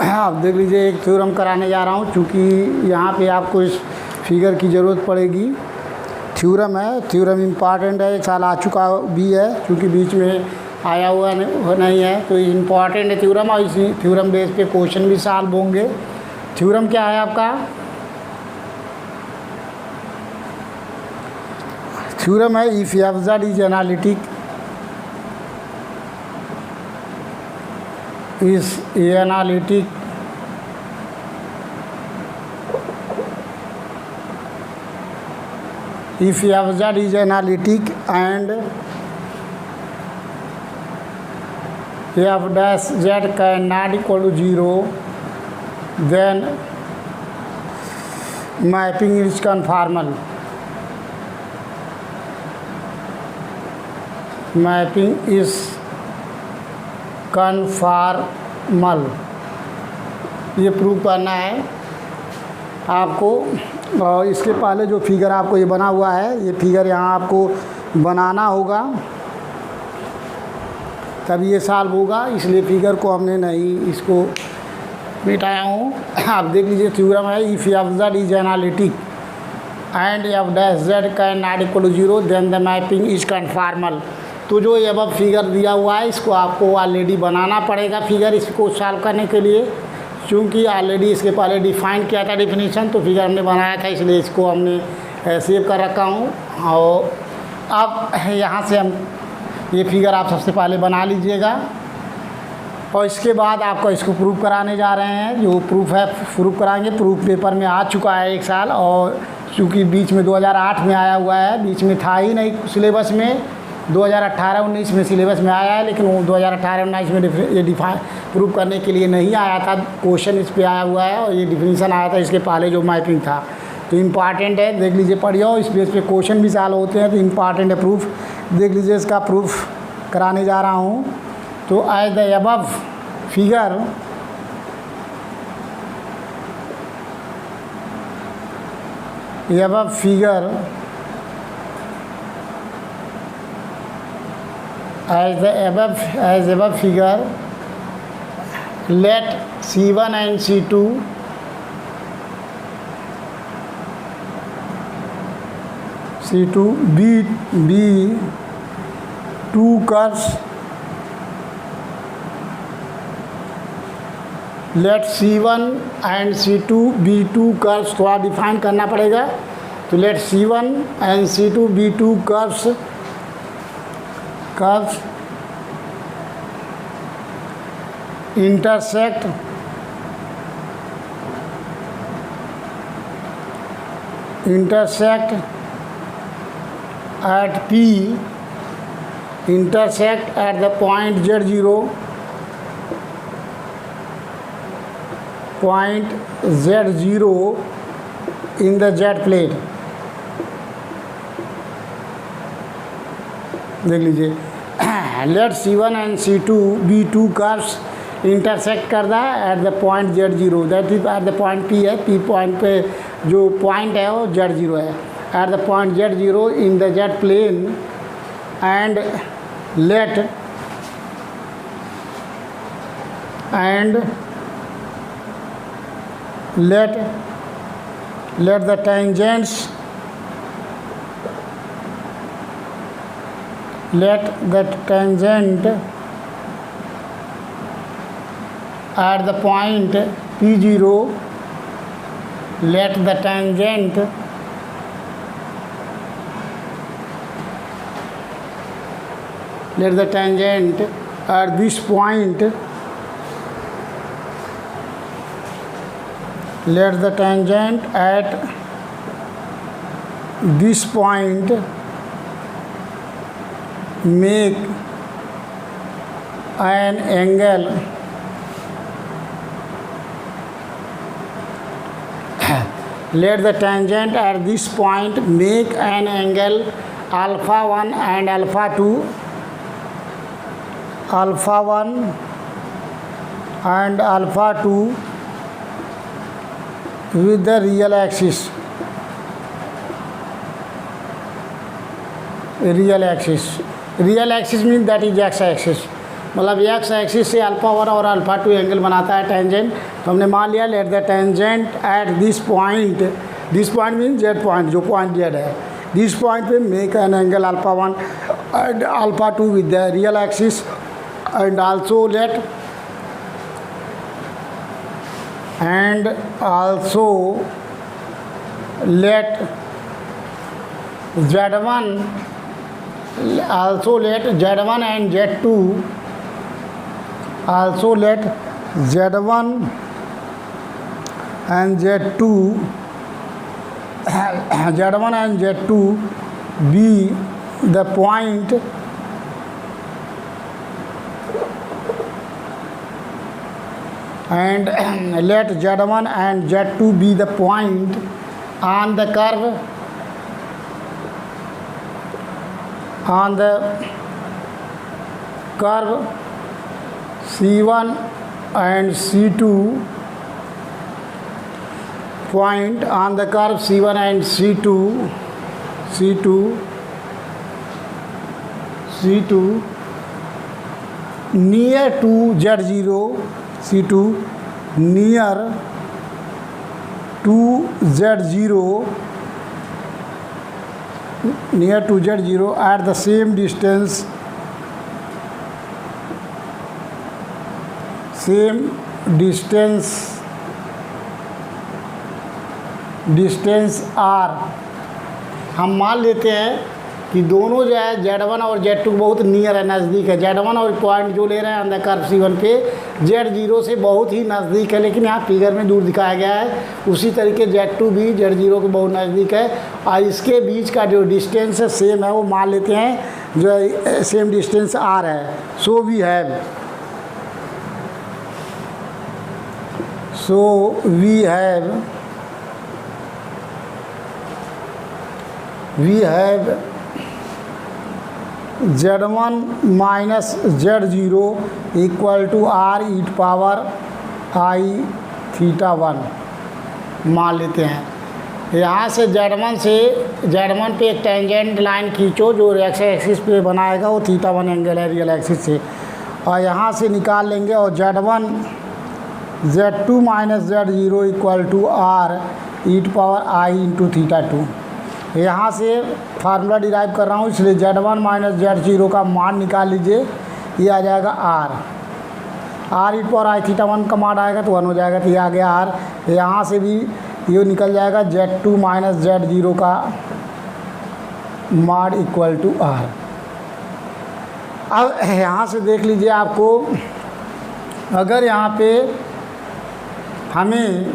आप देख लीजिए, एक थ्योरम कराने जा रहा हूँ, चूँकि यहाँ पे आपको इस फिगर की ज़रूरत पड़ेगी। थ्योरम है, थ्योरम इम्पॉर्टेंट है, साल आ चुका भी है, क्योंकि बीच में आया हुआ नहीं है, तो इम्पॉर्टेंट है थ्योरम, और इसी थ्योरम बेस पे क्वेश्चन भी सॉल्व होंगे। थ्योरम क्या है आपका? थ्योरम है if F Z is analytic, is analytic if fz is analytic and f dash z cannot equal to 0, then mapping is conformal. Mapping is conformal, ये prove करना है आपको। और इसके पहले जो फिगर आपको ये बना हुआ है, ये फिगर यहाँ आपको बनाना होगा, तब ये सॉल्व होगा, इसलिए फिगर को हमने नहीं इसको मिटाया हूँ। आप देख लीजिए, थ्योरम है if F Z is analytic and F dash Z can not equal to 0, then the mapping is conformal. तो जो ये अब फिगर दिया हुआ है, इसको आपको ऑलरेडी बनाना पड़ेगा फिगर, इसको सॉल्व करने के लिए, क्योंकि ऑलरेडी इसके पहले डिफाइन किया था डेफिनेशन, तो फिगर हमने बनाया था, इसलिए इसको हमने सेव कर रखा हूँ। और अब यहाँ से हम ये फिगर आप सबसे पहले बना लीजिएगा, और इसके बाद आपको इसको प्रूफ कराने जा रहे हैं। जो प्रूफ है प्रूफ कराएंगे, प्रूफ पेपर में आ चुका है 1 साल, और चूँकि बीच में 2008 में आया हुआ है, बीच में था ही नहीं सिलेबस में, 2018-19 में सिलेबस में आया है, लेकिन वो 2018-19 में ये डिफाइन प्रूव करने के लिए नहीं आया था, क्वेश्चन इस पे आया हुआ है, और ये डिफिनीशन आया था इसके पहले जो मैपिंग था। तो इम्पॉर्टेंट है, देख लीजिए, पढ़िए, इस बेस पे क्वेश्चन भी सॉल्व होते हैं, तो इम्पॉर्टेंट है प्रूफ। देख लीजिए, इसका प्रूफ कराने जा रहा हूँ। तो as the above figure as above figure, let C1 and C2 be two curves. Let C1 and C2 be two curves, थोड़ा डिफाइन करना पड़ेगा। तो let C1 and C2 be two curves intersect at P, intersect at the point Z0, in the Z plane। देख लीजिए, let C1 and C2 be two curves intersect कर रहा है at the point Z0, that is at the point P है, P point पे जो point है वो Z0 है, at the point Z0 in the Z plane, and let the tangents let the tangent at the point P0, let the tangent at this point, let the tangent at this point make an angle let the tangent at this point make an angle alpha 1 and alpha 2, alpha 1 and alpha 2 with the real axis, real axis means that is x axis, मतलब x axis से alpha 1 और alpha 2 angle बनाता है tangent. तो हमने मान लिया let the tangent at this point mean Z point, जो पॉइंट जेड है, दिस पॉइंट पे make an angle alpha 1 and alpha 2 with the real axis and also let Z1 and Z2 be the point and let Z1 and Z2 be the point on the curve C1 and C2 point on the curve C1 and C2 near to Z0 C2 near to Z0 at the same distance R। हम मान लेते हैं कि दोनों जो है Z1 और Z2 बहुत नियर है, नज़दीक है। Z1 और पॉइंट जो ले रहे हैं अंदर कर्व C1 पे Z0 से बहुत ही नज़दीक है, लेकिन यहाँ फिगर में दूर दिखाया गया है। उसी तरीके Z2 भी Z0 के बहुत नज़दीक है और इसके बीच का जो डिस्टेंस है सेम है, वो मान लेते हैं जो सेम डिस्टेंस R है। So we have Z1 minus Z0 equal to R e power I theta 1 मान लेते हैं। यहाँ से Z1 पे एक टेंजेंट लाइन खींचो जो एक्स एक्सिस पे बनाएगा, वो थीटा 1 एंगल है रियल एक्सिस से, और यहाँ से निकाल लेंगे। और Z2 minus Z0 equal to R e power I into theta 2। यहाँ से फार्मूला डिराइव कर रहा हूँ, इसलिए Z1 माइनस Z0 का मान निकाल लीजिए, ये आ जाएगा R e power I theta 1 का मान आएगा तो 1 हो जाएगा, तो ये आ गया R। यहाँ से भी ये निकल जाएगा Z2 माइनस Z0 का मान इक्वल टू R। अब यहाँ से देख लीजिए, आपको अगर यहाँ पे हमें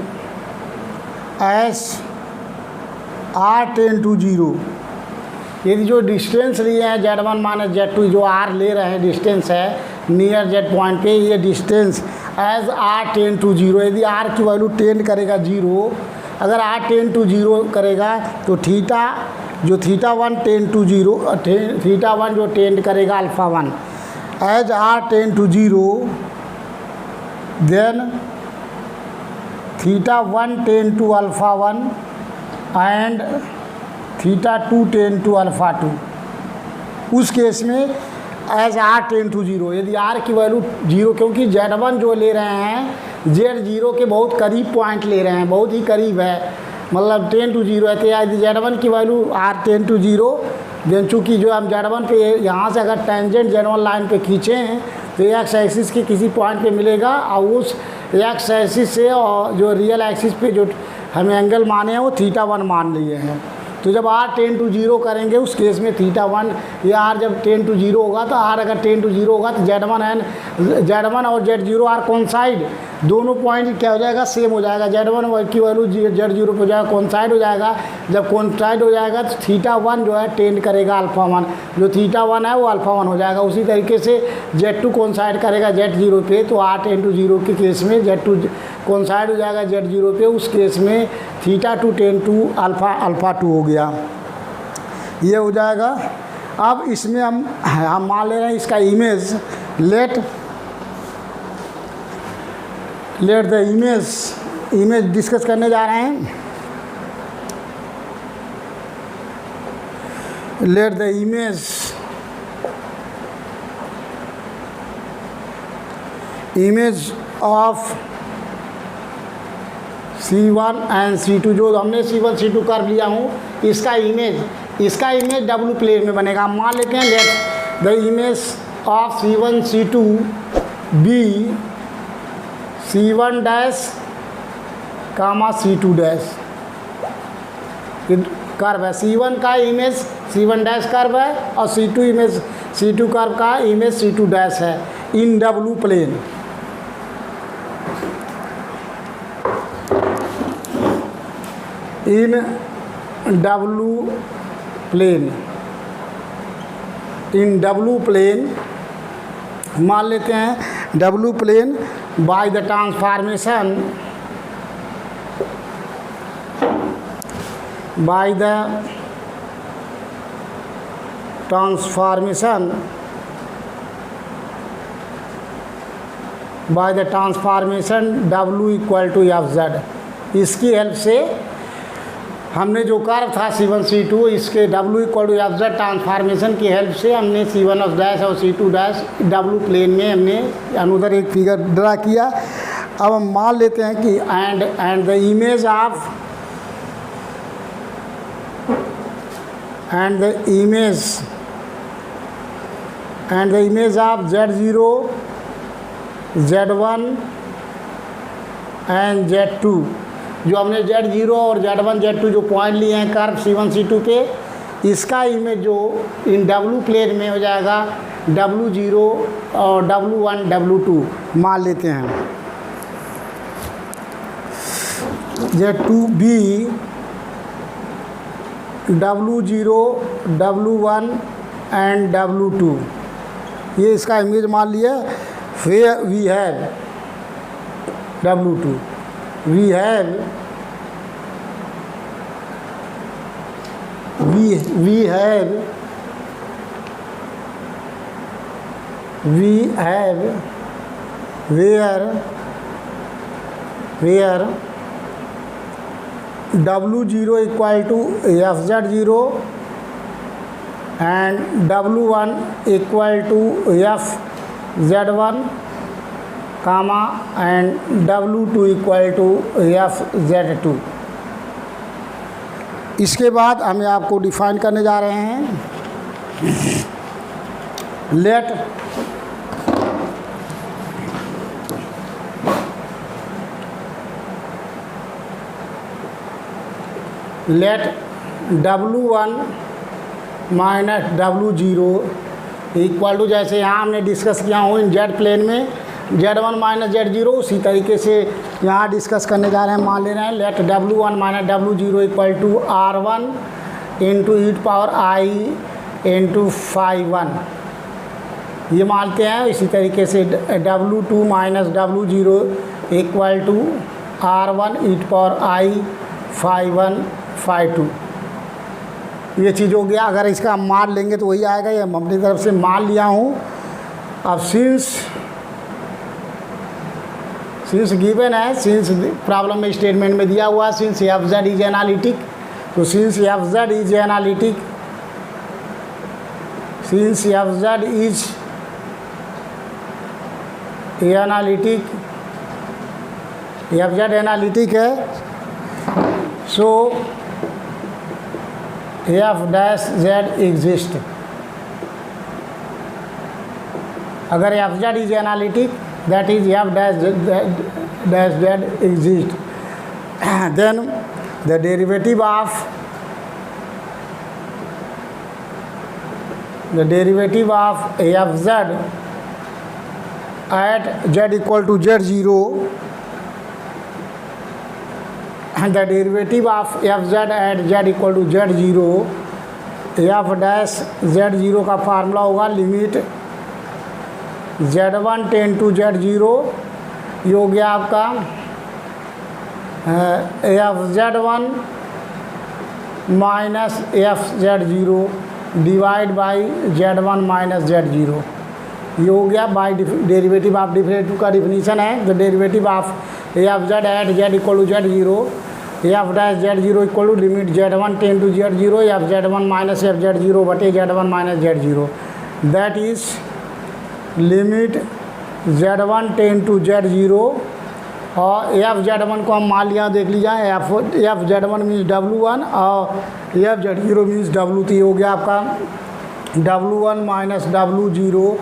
R टेन टू 0, यदि जो डिस्टेंस लिए हैं Z1 माइनस Z2 जो R ले रहे हैं डिस्टेंस है नियर Z पॉइंट पे, ये distance as R tend to 0, यदि R की वैल्यू टेंड करेगा 0, अगर R टेन टू 0 करेगा तो थीटा 1 टेन टू 0, थीटा 1 जो टेंड करेगा alpha 1 as R tend to 0, then theta 1 tend to alpha 1 and theta 2 tend to alpha 2। उस case में एज R टेन टू 0, यदि R की वैल्यू 0, क्योंकि Z1 जो ले रहे हैं Z0 के बहुत करीब पॉइंट ले रहे हैं, बहुत ही करीब है, मतलब 10 to 0 है। तो यदि Z1 की वैल्यू R 10 to 0, देन चूँकि जो हम Z1 पे यहाँ से अगर टेंजेंट Z1 लाइन पे खींचे हैं तो एक्स एक्सिस के किसी पॉइंट पे मिलेगा, और उस एक्स एक्सिस से और जो रियल एक्सिस पे जो हमें एंगल माने हैं वो थीटा 1 मान लिए हैं। तो जब R 10 to 0 करेंगे उस केस में थीटा 1 या R जब 10 to 0 होगा, तो R अगर 10 to 0 होगा तो Z1 और Z0 आर कोइंसाइड, दोनों पॉइंट क्या हो जाएगा, सेम हो जाएगा। Z1 की वैल्यू Z0 पे हो जाएगा, कोइंसाइड हो जाएगा। जब कोइंसाइड हो जाएगा तो थीटा 1 जो है टेंड करेगा अल्फ़ा 1, जो थीटा 1 है वो अल्फ़ा 1 हो जाएगा। उसी तरीके से Z2 कोइंसाइड करेगा Z0 पे, तो R 10 to 0 के केस में Z2 कोइंसाइड हो जाएगा Z0 पे, उस केस में थीटा 2 टेन टू अल्फ़ा 2 हो गया, ये हो जाएगा। अब इसमें हम मान ले रहे हैं इसका image, late the image discuss करने जा रहे हैं। Let the image of C1 and C2, जो हमने C1 C2 कर्व लिया हूँ, इसका इमेज डब्लू प्लेन में बनेगा। मान लेते हैं let the image of C1 C2 be C1 dash comma C2 dash. Curve है, C1 का इमेज C1 डैश कर्व है और C2 इमेज C2 कर्व का इमेज C2 डैश है in W plane. In W plane मान लेते हैं W plane by the transformation by the transformation W equal to F Z. इसकी help से हमने जो कर्व था C1 C2, इसके W equal to F Z transformation की हेल्प से हमने C1 ऑफ डैश और C2 डैश W प्लेन में हमने अनुदर एक फिगर ड्रा किया। अब हम मान लेते हैं कि and the image of and the image of Z0, Z1 and Z2, जो हमने Z0 और Z1 Z2 जो पॉइंट लिए हैं कर्व C1 C2 पे, इसका इमेज जो इन W प्लेन में हो जाएगा W0 और W1 W2 मान लेते हैं। Z2B W0 W1 and W2, ये इसका इमेज मान लिया। फिर we have W2, we have where W0 equal to FZ0 and W1 equal to FZ1 comma and W2 equal to FZ2। इसके बाद हम आपको डिफाइन करने जा रहे हैं let W1 minus W0 equal to, जैसे यहाँ हमने डिस्कस किया हूँ इन जेड प्लेन में Z1 माइनस Z0, उसी तरीके से यहाँ डिस्कस करने जा रहे हैं। मान ले रहे हैं let W1 minus W0 equal to R1 into e to power I into φ1, ये मानते हैं। इसी तरीके से W2 minus W0 equal to R1 e to power I φ1 φ2, ये चीज़ हो गया। अगर इसका मान लेंगे तो वही आएगा, ये अपनी तरफ से मान लिया हूँ। अब सिंस गिवन है, सिंस प्रॉब्लम में स्टेटमेंट में दिया हुआ, since f Z is analytic, तो since f Z is analytic, since f Z is analytic, f z analytic है, so f dash z exist. अगर f Z is analytic, that is f dash z exist, then the derivative of F Z at Z equal to Z0, the derivative of fz at z equal to Z0, F dash Z0 का formula होगा limit Z1 tend to Z0, ये हो गया आपका FZ1 minus FZ0 divide by Z1 minus Z0, ये हो गया by derivative of derivative का डिफिनीशन है। The derivative of F Z at Z equal to Z0, F dash Z0 equal to limit Z1 tend to Z0 F Z1 minus FZ0 बटे Z1 minus Z0, that is limit Z1 tend to Z0 और FZ1 को हम मान लिया, देख लीजिए FZ1 means W1 और FZ0 means W3 हो गया आपका W1 माइनस W0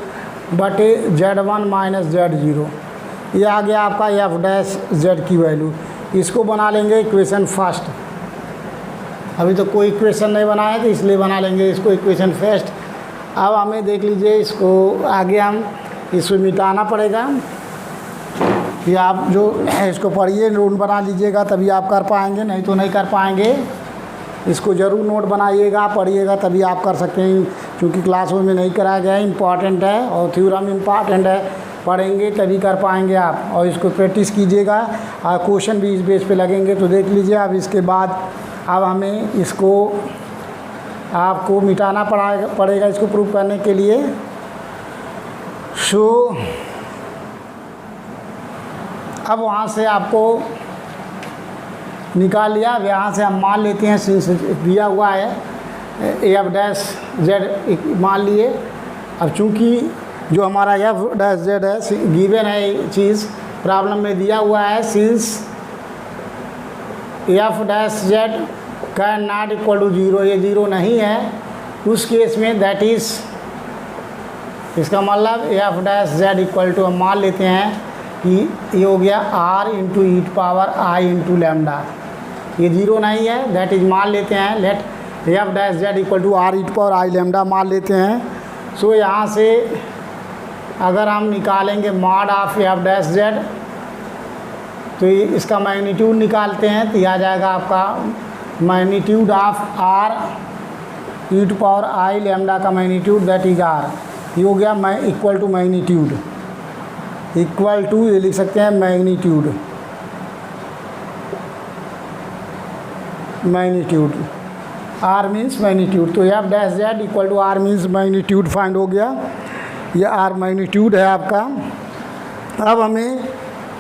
बटे Z1 माइनस Z0। ये आ गया आपका F डैश Z की वैल्यू। इसको बना लेंगे इक्वेशन फर्स्ट। अभी तो कोई इक्वेशन नहीं बना है तो इसलिए बना लेंगे इसको इक्वेशन फर्स्ट। अब हमें देख लीजिए इसको आगे हम इसको मिटाना पड़ेगा। ये आप जो है इसको पढ़िए, नोट बना लीजिएगा तभी आप कर पाएंगे, नहीं तो नहीं कर पाएंगे। इसको ज़रूर नोट बनाइएगा, पढ़िएगा तभी आप कर सकते हैं, क्योंकि क्लासों में नहीं कराया गया है, इम्पॉर्टेंट है और थ्योरम इम्पॉर्टेंट है, पढ़ेंगे तभी कर पाएंगे आप। और इसको प्रैक्टिस कीजिएगा और क्वेश्चन भी इस बेस पे लगेंगे। तो देख लीजिए अब इसके बाद अब हमें इसको आपको मिटाना पड़ेगा इसको प्रूव करने के लिए। सो अब वहाँ से आपको निकाल लिया। अब यहाँ से हम मान लेते हैं, सिंस दिया हुआ है F डैश Z मान लिए। अब चूँकि जो हमारा F डैश Z है गिवन है चीज़, प्रॉब्लम में दिया हुआ है, since F dash Z can not equal to 0, ये 0 नहीं है, उस केस में दैट इज़, इसका मतलब F dash Z equal to हम मान लेते हैं कि ये हो गया R into E power I into lambda. ये 0 नहीं है, दैट इज मान लेते हैं, let F dash Z equal to R E power I lambda मान लेते हैं। सो यहाँ से अगर हम निकालेंगे mod of F dash Z तो इसका मैग्नीट्यूड निकालते हैं तो यह आ जाएगा आपका magnitude of R E power I lambda का मैग्नीट्यूड दैट इज R। ये हो गया equal to magnitude, equal to ये लिख सकते हैं magnitude, magnitude R means magnitude. तो F dash Z equal to R means magnitude find हो गया, ये R मैग्नीट्यूड है आपका। अब हमें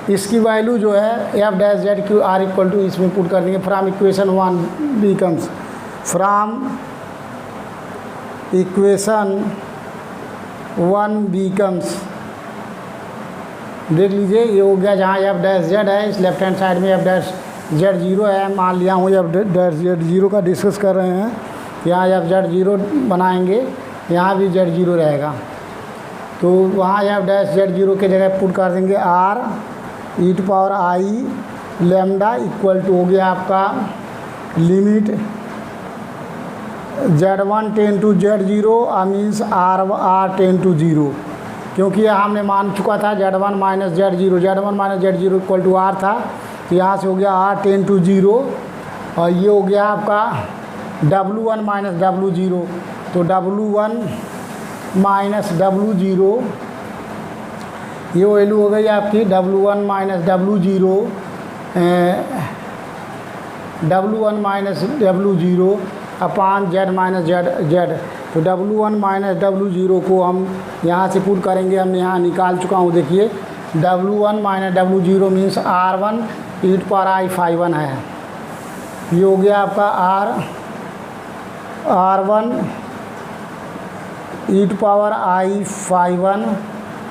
इसकी वैल्यू जो है F dash Z Q R equal to इसमें पुट कर देंगे। From equation 1 becomes, from equation 1 becomes, देख लीजिए ये हो गया जहाँ F डैश Z है, इस लेफ्ट हैंड साइड में F डैश Z 0 है, मान लिया हूँ F डैश Z 0 का डिस्कस कर रहे हैं। यहाँ F Z 0 बनाएंगे, यहाँ भी Z 0 रहेगा, तो वहाँ F डैश Z 0 के जगह पुट कर देंगे R E power I lambda equal to हो गया आपका limit Z1 tend to Z0 means R tend to 0, क्योंकि हमने मान चुका था Z1 minus Z0, Z1 minus Z0 equal to R था, तो यहाँ से हो गया R टेन टू 0 और ये हो गया आपका W1 माइनस W0, तो W1 माइनस W0 ये वैल्यू हो गई आपकी W1 minus W0, W1 minus W0 अपान Z माइनस Z। तो W1 माइनस W0 को हम यहाँ से पुट करेंगे, हमने यहाँ निकाल चुका हूँ, देखिए W1 minus W0 means R1 E power I phi 1 है। ये हो गया आपका R1 E power I phi 1।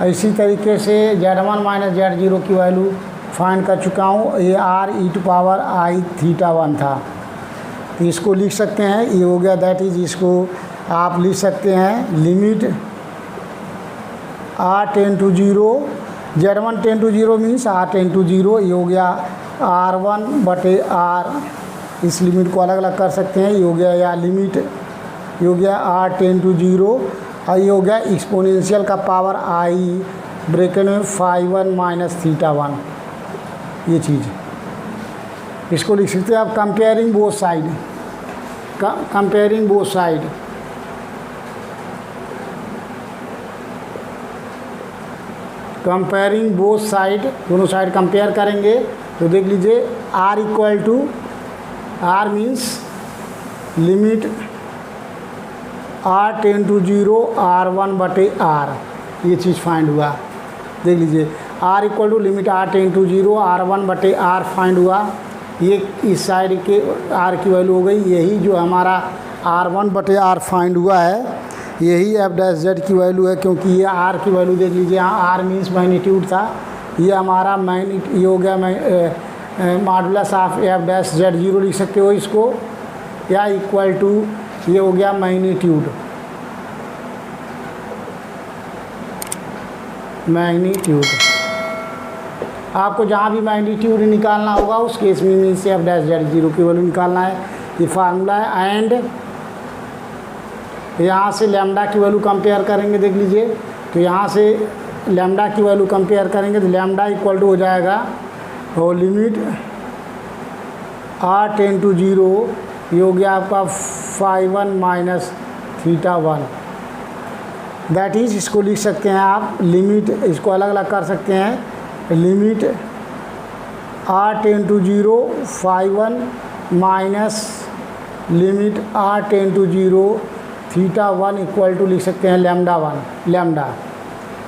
इसी तरीके से Z1 माइनस Z0 की वैल्यू फाइंड कर चुका हूँ, ये R E power I theta 1 था, तो इसको लिख सकते हैं। ये हो गया दैट इज, इसको आप लिख सकते हैं limit R tend to 0, Z1 tend to 0 means R tend to 0, ये हो गया R1 बटे R, इस लिमिट को अलग अलग कर सकते हैं। ये हो गया या लिमिट, ये हो गया R टेन टू 0 और ये हो गया एक्सपोनेंशियल का पावर I ब्रैकेट में फाई 1 माइनस थीटा 1, ये चीज़ इसको लिख सकते हैं आप। Comparing both side, comparing both side, comparing both side, दोनों साइड कंपेयर करेंगे तो देख लीजिए R equal to, R means limit R tend to 0 R1 बटे R, ये चीज़ फाइंड हुआ। देख लीजिए R equal to limit R tend to 0 R1 बटे R फाइंड हुआ। ये इस साइड के R की वैल्यू हो गई, यही जो हमारा R1 बटे R फाइंड हुआ है, यही एफ डैश जेड की वैल्यू है, क्योंकि ये आर की वैल्यू देख लीजिए, यहाँ आर मीन्स मैग्नीट्यूड था, ये हमारा ये हो गया modulus of F dash Z 0 लिख सकते हो इसको, या इक्वल टू ये हो गया मैग्नीट्यूड, आपको जहाँ भी मैग्नीट्यूड निकालना होगा उस केस में मीन्स एफ डैश जेड 0 की वैल्यू निकालना है, ये फार्मूला है। एंड यहाँ से लैम्डा की वैल्यू कंपेयर करेंगे, देख लीजिए, तो यहाँ से लैम्डा की वैल्यू कंपेयर करेंगे तो लैम्डा इक्वल टू हो जाएगा और लिमिट r टेंड टू 0, ये हो गया आपका φ1 माइनस θ1, दैट इज़, इसको लिख सकते हैं आप लिमिट, इसको अलग अलग कर सकते हैं, limit r tend to 0 φ1 minus limit r tend to 0 θ1 equal to लिख सकते हैं लैम्डा,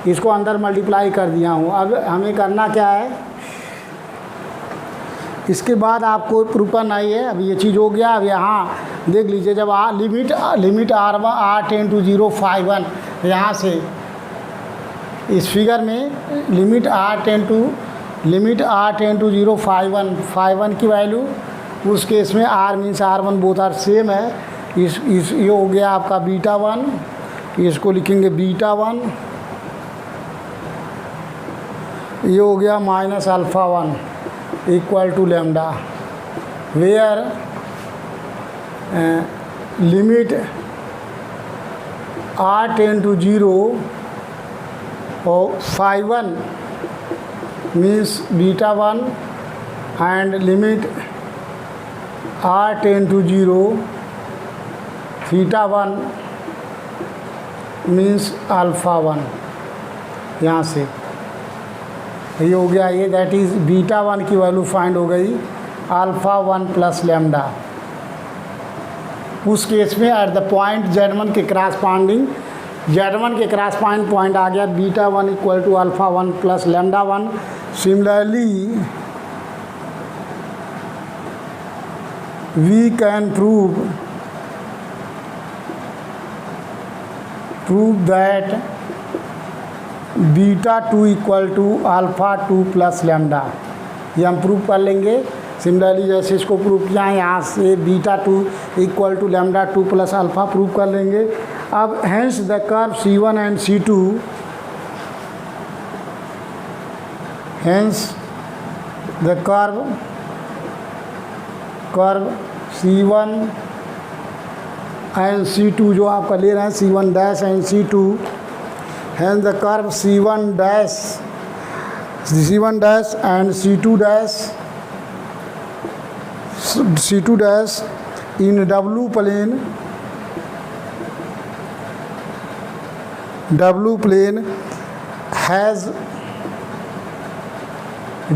इसको अंदर मल्टीप्लाई कर दिया हूँ। अब हमें करना क्या है, इसके बाद आपको प्रूफ करना है। अब ये चीज़ हो गया। अब यहाँ देख लीजिए, जब लिमिट r टेंड टू 0 φ1, यहाँ से इस फिगर में लिमिट r टेंड टू 0 φ1 की वैल्यू, उस केस में r means r1 both are same है, इस ये हो गया आपका β1, इसको लिखेंगे β1, ये हो गया minus α1 equal to lambda, where limit r tend to 0 और φ1 means β1 and limit r tend to 0 θ1 means α1, यहाँ से ये हो गया, ये दैट इज़ β1 की वैल्यू फाइंड हो गई α1 प्लस लैम्डा। उस केस में एट द पॉइंट Z1 के क्रॉसपॉन्डिंग, Z1 के क्रॉसपॉन्डिंग पॉइंट आ गया β1 equal to α1 plus λ1। Similarly we can prove that β2 equal to α2 plus lambda, ये हम प्रूव कर लेंगे। सिमिलरली जैसे इसको प्रूव किया है, यहाँ से β2 equal to λ2 plus alpha prove कर लेंगे। अब hence the curve C1 and C2, hence the curve C1 and C2 जो आपका ले रहे हैं C1 dash and C2, hence the curve C1 dash and C2 dash in W plane has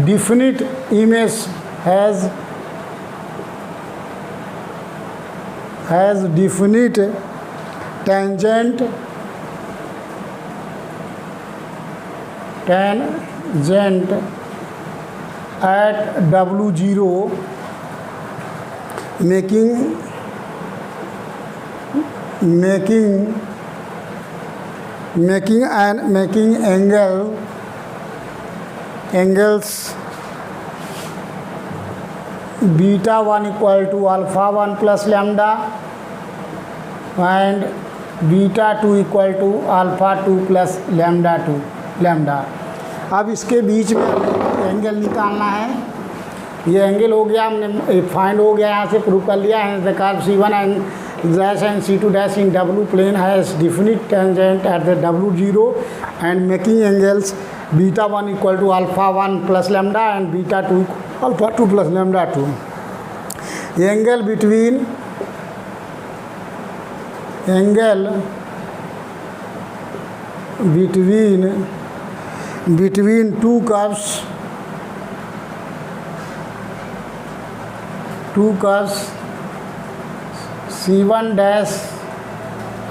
definite image, has definite tangent at W0, making angles β1 equal to α1 plus lambda and β2 equal to α2 plus lambda. अब इसके बीच में angle निकालना है। ये angle हो गया, हमने find हो गया, यहाँ से प्रूव कर लिया है। The curve C1 and dash and C2 dash in W plane has definite tangent at the W0 and making angles β1 equal to α1 plus lambda and β2 α2 plus λ2। Angle between two curves C1 dash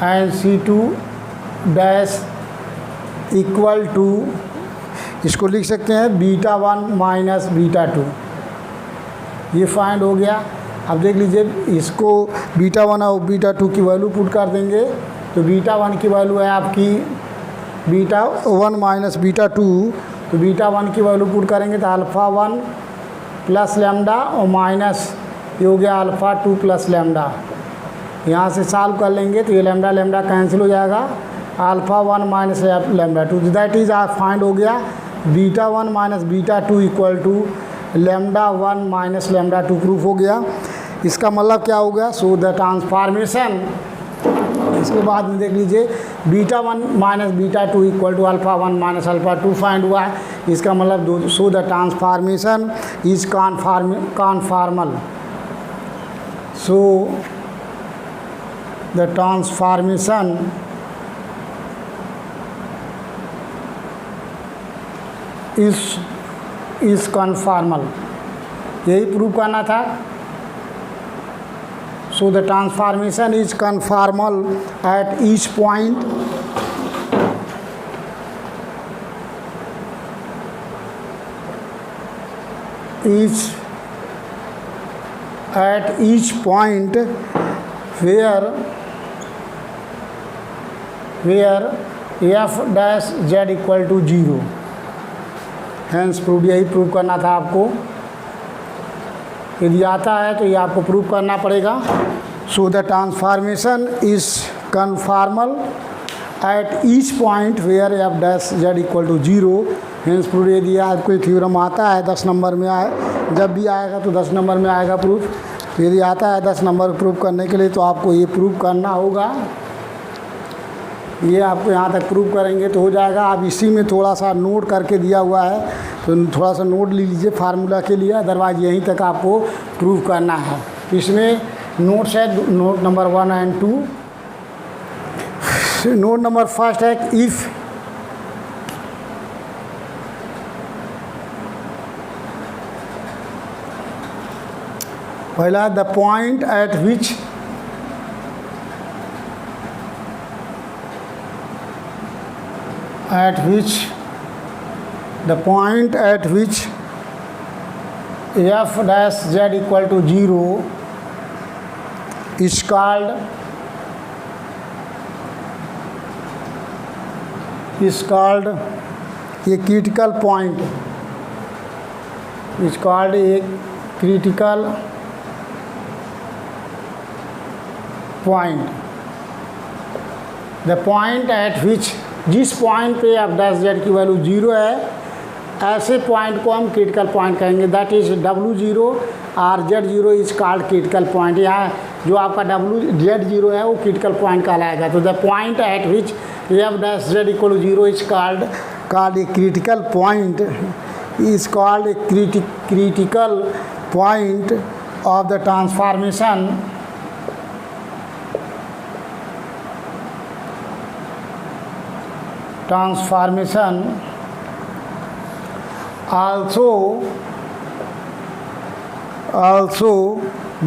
and C2 dash equal to, इसको लिख सकते हैं β1 minus β2। ये find हो गया। अब देख लीजिए, इसको β1 और β2 की वैल्यू पुट कर देंगे तो बीटा 1 की वैल्यू है आपकी बीटा 1 माइनस बीटा 2, तो बीटा 1 की वैल्यू पुट करेंगे तो अल्फ़ा 1 प्लस लैम्डा और माइनस ये हो गया अल्फ़ा 2 प्लस लैम्डा। यहाँ से सॉल्व कर लेंगे तो ये लैम्डा लैम्डा कैंसिल हो जाएगा, alpha 1 minus lambda 2, that is आप फाइंड हो गया beta 1 minus beta 2 equal to lambda 1 minus lambda 2 proof हो गया। इसका मतलब क्या हो गया, सो द ट्रांसफॉर्मेशन, इसके बाद में देख लीजिए beta 1 minus beta 2 equal to alpha 1 minus alpha 2 find हुआ है। इसका मतलब so the transformation is conformal, so the transformation is conformal, यही प्रूव करना था। So the transformation is conformal at each point where f dash z equal to 0, hence prove, यही prove करना था आपको। यदि आता है तो ये आपको प्रूव करना पड़ेगा। So the transformation is conformal at each point where F dash Z equal to 0, hence prove. यदि आपको थ्योरम आता है 10 नंबर में आए, जब भी आएगा तो 10 नंबर में आएगा प्रूफ। तो यदि आता है 10 नंबर प्रूव करने के लिए तो आपको ये प्रूव करना होगा, ये आपको यहाँ तक प्रूव करेंगे तो हो जाएगा। आप इसी में थोड़ा सा नोट करके दिया हुआ है तो थोड़ा सा नोट ले लीजिए फार्मूला के लिए, अदरवाइज यहीं तक आपको प्रूव करना है। इसमें नोट्स है, note number 1 and 2। Note number first है इफ़ पहला the point at which the point at which f dash z equal to 0 is called a critical point, is called a critical point। the point at which, जिस point पे F dash Z की value 0 है, ऐसे point को हम critical point कहेंगे। That is W0 और Z0 is called critical point. यहाँ जो आपका Z0 है वो क्रिटिकल पॉइंट कहलाएगा। तो the point at which F dash Z equal to 0 is called a critical point, is called a critical point of the transformation also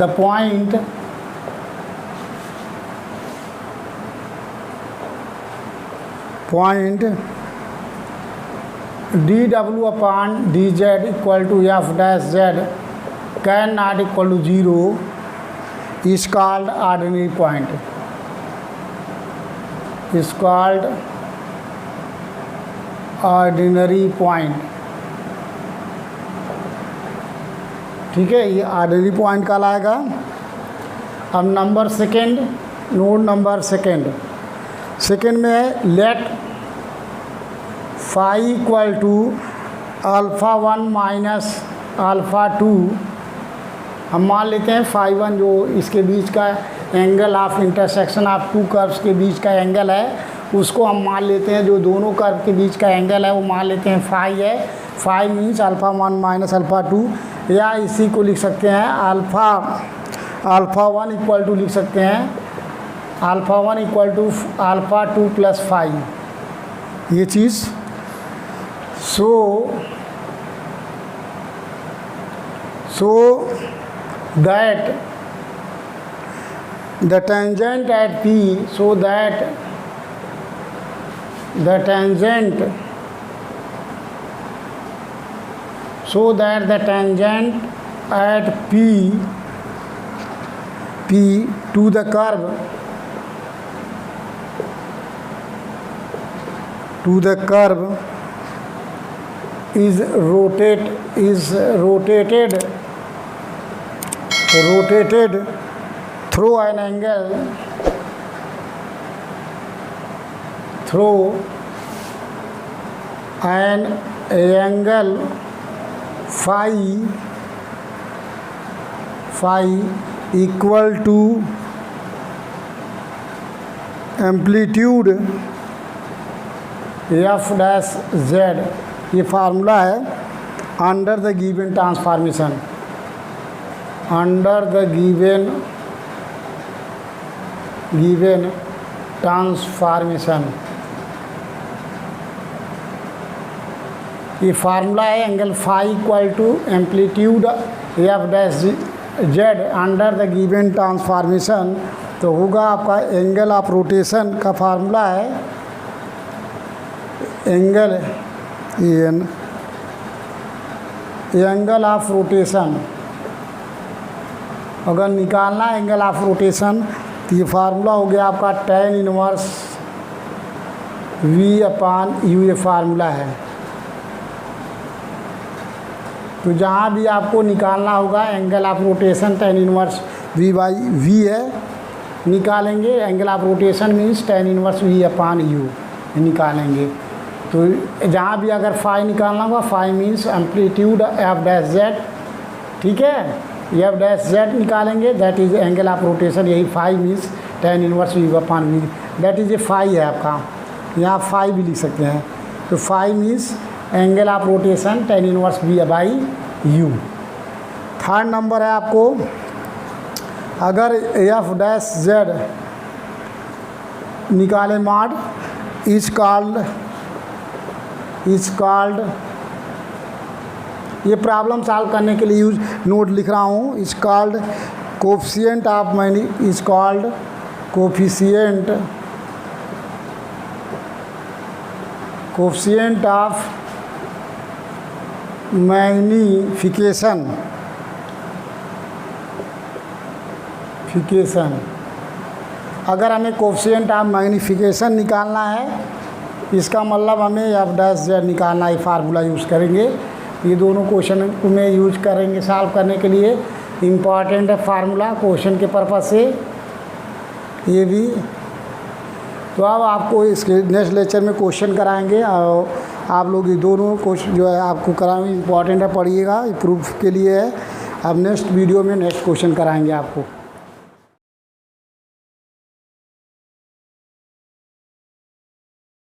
the point dw upon dz equal to f dash z can not equal to 0 is called ordinary point, is called ordinary point. ठीक है, ये ordinary point कहलाएगा। अब number second, note number second में है let phi equal to alpha 1 minus alpha 2। हम मान लेते हैं फाई 1 जो इसके बीच का angle of intersection of to curves के बीच का एंगल है, उसको हम मान लेते हैं, जो दोनों कर्व के बीच का एंगल है वो मान लेते हैं फाई है। Phi means alpha 1 minus alpha 2, या इसी को लिख सकते हैं अल्फ़ा 1 इक्वल टू लिख सकते हैं alpha 1 equal to alpha 2 plus phi, ये चीज़। so that the tangent at P, so that the tangent at P to the curve to the curve is rotated through an angle phi equal to amplitude F dash Z, ये formula है under the given transformation, under the given transformation. ये formula है angle phi equal to amplitude F dash Z under the given transformation. तो होगा आपका angle of rotation का formula है angle of rotation. अगर निकालना है एंगल ऑफ रोटेशन तो ये फार्मूला हो गया आपका tan इनवर्स V/U, ये फार्मूला है। तो जहाँ भी आपको निकालना होगा angle of rotation tan inverse V/V है, निकालेंगे। Angle of rotation means tan inverse V/U निकालेंगे। तो जहाँ भी अगर फाई निकालना होगा, phi means amplitude F dash Z, ठीक है, एफ डैश जेड निकालेंगे, that is angle of rotation. यही phi means tan inverse V/V, that is a phi है आपका, यहाँ फाई भी लिख सकते हैं। तो phi means angle of rotation tan inverse V/U। Third number है आपको, अगर एफ डैश जेड निकाले मॉड इज कॉल्ड, ये प्रॉब्लम सॉल्व करने के लिए यूज नोट लिख रहा हूँ, is called coefficient of coefficient of magnification. अगर हमें कोफिशिएंट ऑफ मैग्नीफिकेशन निकालना है, इसका मतलब हमें एफ डैश जेड निकालना है, फार्मूला यूज़ करेंगे। ये दोनों क्वेश्चन को में यूज करेंगे सॉल्व करने के लिए, इम्पॉर्टेंट है फार्मूला क्वेश्चन के पर्पज़ से ये भी। तो अब आपको इसके नेक्स्ट लेक्चर में क्वेश्चन कराएंगे और आप लोग ये दोनों क्वेश्चन जो है आपको कराएंगे, इम्पॉर्टेंट है, पढ़िएगा, प्रूफ के लिए है। अब नेक्स्ट वीडियो में नेक्स्ट क्वेश्चन कराएंगे आपको।